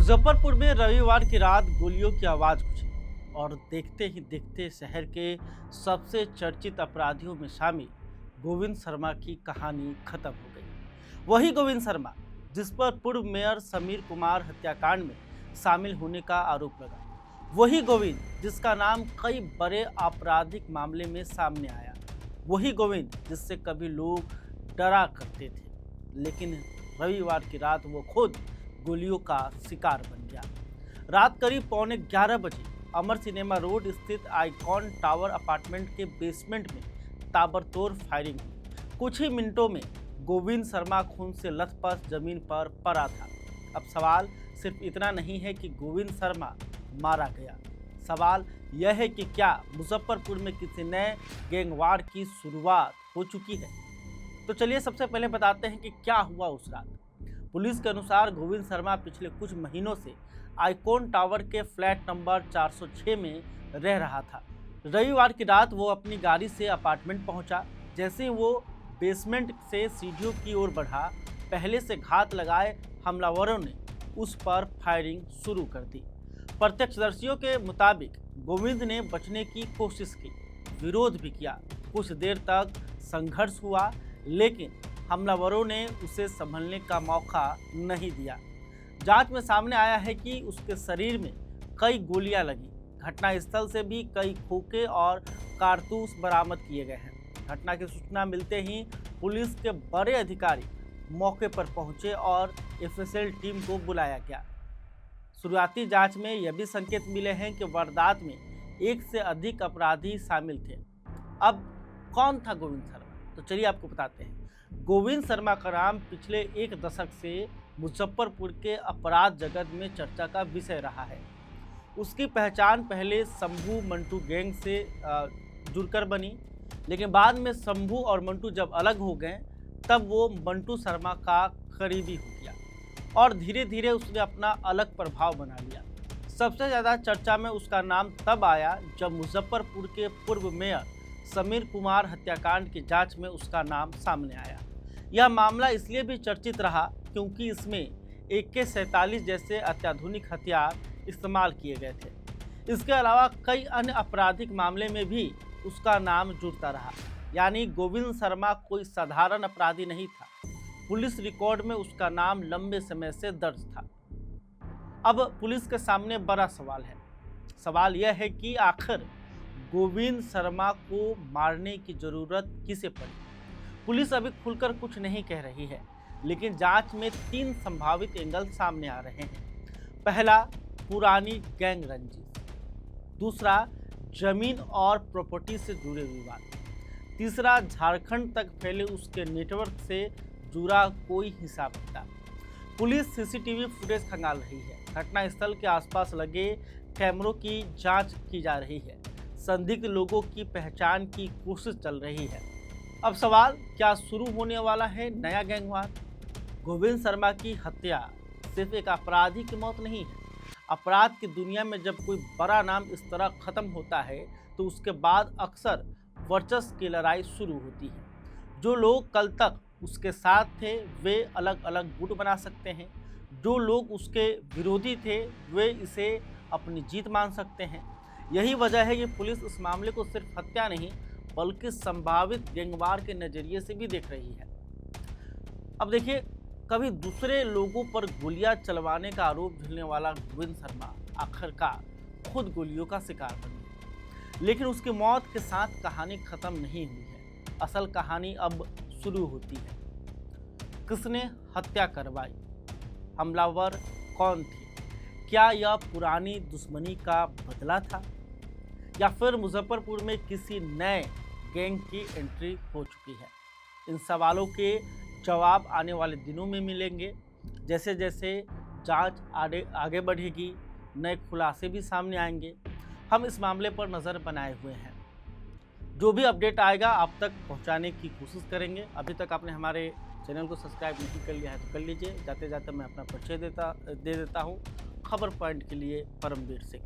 मुजफ्फरपुर में रविवार की रात गोलियों की आवाज गूंजी और देखते ही देखते शहर के सबसे चर्चित अपराधियों में शामिल गोविंद शर्मा की कहानी खत्म हो गई। वही गोविंद शर्मा जिस पर पूर्व मेयर समीर कुमार हत्याकांड में शामिल होने का आरोप लगा, वही गोविंद जिसका नाम कई बड़े आपराधिक मामले में सामने आया, वही गोविंद जिससे कभी लोग डरा करते थे, लेकिन रविवार की रात वो खुद गोलियों का शिकार बन गया। रात करीब 11:15 बजे अमर सिनेमा रोड स्थित आइकॉन टावर अपार्टमेंट के बेसमेंट में ताबड़तोड़ फायरिंग हुई। कुछ ही मिनटों में गोविंद शर्मा खून से लथपथ जमीन पर पड़ा था। अब सवाल सिर्फ इतना नहीं है कि गोविंद शर्मा मारा गया, सवाल यह है कि क्या मुजफ्फरपुर में किसी नए गैंगवार की शुरुआत हो चुकी है। तो चलिए सबसे पहले बताते हैं कि क्या हुआ उस रात। पुलिस के अनुसार गोविंद शर्मा पिछले कुछ महीनों से आइकॉन टावर के फ्लैट नंबर 406 में रह रहा था। रविवार की रात वो अपनी गाड़ी से अपार्टमेंट पहुंचा। जैसे ही वो बेसमेंट से सीढ़ियों की ओर बढ़ा, पहले से घात लगाए हमलावरों ने उस पर फायरिंग शुरू कर दी। प्रत्यक्षदर्शियों के मुताबिक गोविंद ने बचने की कोशिश की, विरोध भी किया। कुछ देर तक संघर्ष हुआ, लेकिन हमलावरों ने उसे संभलने का मौका नहीं दिया। जांच में सामने आया है कि उसके शरीर में कई गोलियां लगी। घटनास्थल से भी कई खोखे और कारतूस बरामद किए गए हैं। घटना की सूचना मिलते ही पुलिस के बड़े अधिकारी मौके पर पहुंचे और एफएसएल टीम को बुलाया गया। शुरुआती जांच में यह भी संकेत मिले हैं कि वारदात में एक से अधिक अपराधी शामिल थे। अब कौन था गोविंद शर्मा, तो चलिए आपको बताते हैं। गोविंद शर्मा का नाम पिछले एक दशक से मुजफ्फरपुर के अपराध जगत में चर्चा का विषय रहा है। उसकी पहचान पहले शंभू मंटू गैंग से जुड़कर बनी, लेकिन बाद में शंभू और मंटू जब अलग हो गए तब वो मंटू शर्मा का करीबी हो गया और धीरे धीरे उसने अपना अलग प्रभाव बना लिया। सबसे ज़्यादा चर्चा में उसका नाम तब आया जब मुजफ्फरपुर के पूर्व मेयर समीर कुमार हत्याकांड की जांच में उसका नाम सामने आया। यह मामला इसलिए भी चर्चित रहा क्योंकि इसमें AK-47 जैसे अत्याधुनिक हथियार इस्तेमाल किए गए थे। इसके अलावा कई अन्य आपराधिक मामले में भी उसका नाम जुड़ता रहा। यानी गोविंद शर्मा कोई साधारण अपराधी नहीं था। पुलिस रिकॉर्ड में उसका नाम लंबे समय से दर्ज था। अब पुलिस के सामने बड़ा सवाल है। सवाल यह है कि आखिर गोविंद शर्मा को मारने की जरूरत किसे पड़ी। पुलिस अभी खुलकर कुछ नहीं कह रही है, लेकिन जांच में 3 संभावित एंगल सामने आ रहे हैं। पहला, पुरानी गैंग रंजिश। दूसरा, जमीन और प्रॉपर्टी से जुड़े विवाद। तीसरा, झारखंड तक फैले उसके नेटवर्क से जुड़ा कोई हिसाब किताब। पुलिस सीसीटीवी फुटेज खंगाल रही है। घटनास्थल के आसपास लगे कैमरों की जांच की जा रही है। संदिग्ध लोगों की पहचान की कोशिश चल रही है। अब सवाल, क्या शुरू होने वाला है नया गैंगवार। गोविंद शर्मा की हत्या सिर्फ एक अपराधी की मौत नहीं है। अपराध की दुनिया में जब कोई बड़ा नाम इस तरह खत्म होता है तो उसके बाद अक्सर वर्चस्व की लड़ाई शुरू होती है। जो लोग कल तक उसके साथ थे वे अलग अलग गुट बना सकते हैं। जो लोग उसके विरोधी थे वे इसे अपनी जीत मान सकते हैं। यही वजह है कि पुलिस इस मामले को सिर्फ हत्या नहीं बल्कि संभावित गैंगवार के नजरिए से भी देख रही है। अब देखिए, कभी दूसरे लोगों पर गोलियां चलवाने का आरोप झेलने वाला गोविंद शर्मा आखिरकार खुद गोलियों का शिकार बन गया। लेकिन उसकी मौत के साथ कहानी खत्म नहीं हुई है। असल कहानी अब शुरू होती है। किसने हत्या करवाई, हमलावर कौन थे, क्या यह पुरानी दुश्मनी का बदला था या फिर मुजफ्फरपुर में किसी नए गैंग की एंट्री हो चुकी है। इन सवालों के जवाब आने वाले दिनों में मिलेंगे। जैसे जैसे जांच आगे बढ़ेगी, नए खुलासे भी सामने आएंगे। हम इस मामले पर नज़र बनाए हुए हैं। जो भी अपडेट आएगा आप तक पहुंचाने की कोशिश करेंगे। अभी तक आपने हमारे चैनल को सब्सक्राइब नहीं कर लिया है तो कर लीजिए। जाते जाते मैं अपना परिचय दे देता हूं। खबर पॉइंट के लिए परमवीर सिंह।